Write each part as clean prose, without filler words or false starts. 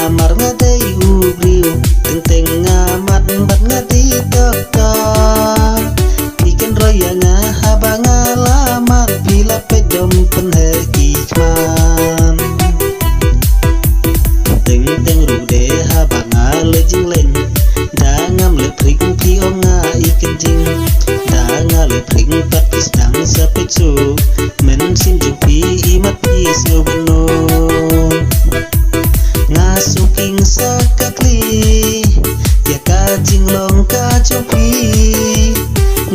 ngamar ngadai ubriu teng ngamat bat ngadi dokta ikan roya ngahaba ngalamat bila pedom penhekikman teng rude haba ngalejing len dangam leprik piom nga ikan jing danga leprik patis dang sapetsu men sinjung pi imat pis ngobeno ngasuking sakakli ya kajing long kacopi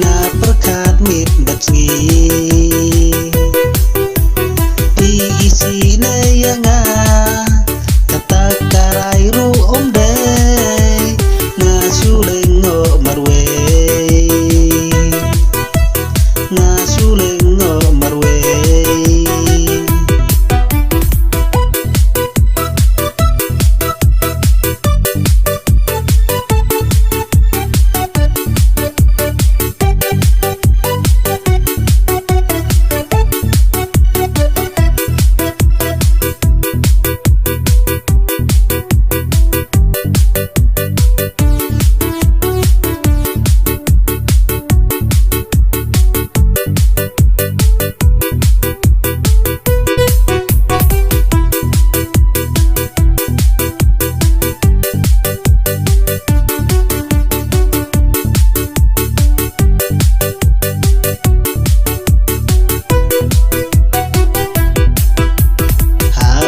nga perkat mit batngi pi isi na yanga kata karai ru omde ngasuleng ngo marwe ngasuleng ngo marwe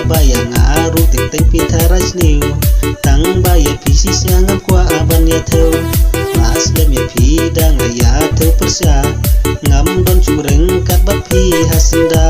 bayang aru teng pintaras niu tang baya pisi siangam kwa aban ya teu mas dem ya pidang ya teu persa ngam don cureng kat bapi hasenda